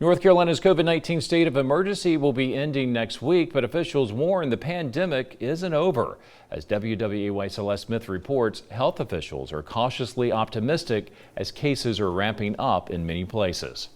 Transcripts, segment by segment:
North Carolina's COVID-19 state of emergency will be ending next week, but officials warn the pandemic isn't over. As WWAY Celeste Smith reports, health officials are cautiously optimistic as cases are ramping up in many places.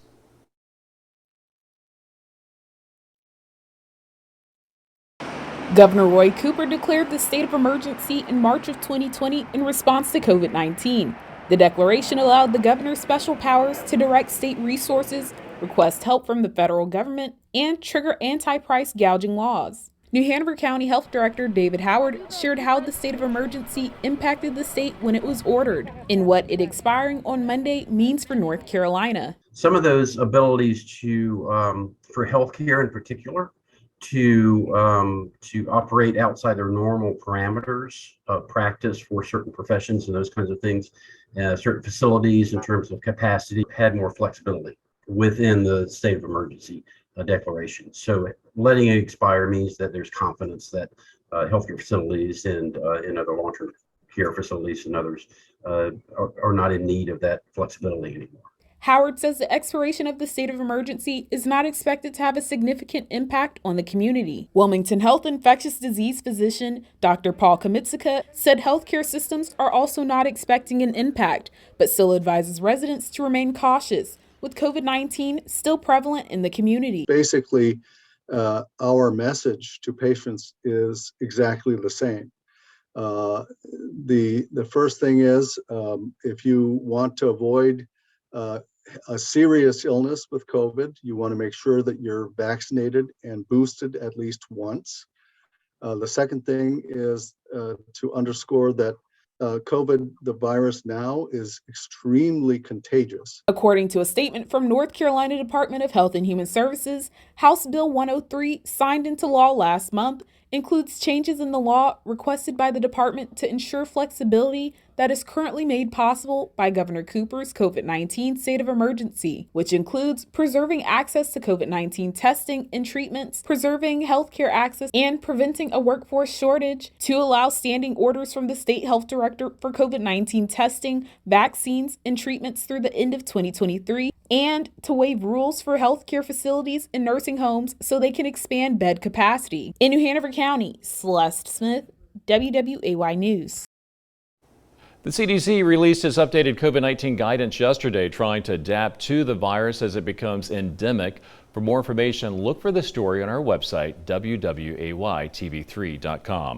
Governor Roy Cooper declared the state of emergency in March of 2020 in response to COVID-19. The declaration allowed the governor special powers to direct state resources, request help from the federal government, and trigger anti-price gouging laws. New-Hanover-County Health Director David Howard shared how the state of emergency impacted the state when it was ordered and what it expiring on Monday means for North Carolina. Some of those abilities for healthcare in particular, to operate outside their normal parameters of practice for certain professions and those kinds of things, certain facilities in terms of capacity had more flexibility within the state of emergency declaration. So letting it expire means that there's confidence that healthcare facilities and in other long-term care facilities and others are not in need of that flexibility anymore. Howard says the expiration of the state of emergency is not expected to have a significant impact on the community. Wilmington Health infectious disease physician Dr. Paul Kamitsuka said healthcare systems are also not expecting an impact, but still advises residents to remain cautious, with COVID-19 still prevalent in the community. Basically, our message to patients is exactly the same. The first thing is, if you want to avoid a serious illness with COVID, you want to make sure that you're vaccinated and boosted at least once. The second thing is to underscore that COVID, the virus now, is extremely contagious. According to a statement from North Carolina Department of Health and Human Services, House Bill 103, signed into law last month, includes changes in the law requested by the department to ensure flexibility that is currently made possible by Governor Cooper's COVID-19 state of emergency, which includes preserving access to COVID-19 testing and treatments, preserving healthcare access, and preventing a workforce shortage, to allow standing orders from the state health director for COVID-19 testing, vaccines, and treatments through the end of 2023, and to waive rules for healthcare facilities and nursing homes so they can expand bed capacity. In New Hanover County, Celeste Smith, WWAY News. The CDC released its updated COVID-19 guidance yesterday, trying to adapt to the virus as it becomes endemic. For more information, look for the story on our website, WWAYTV3.com.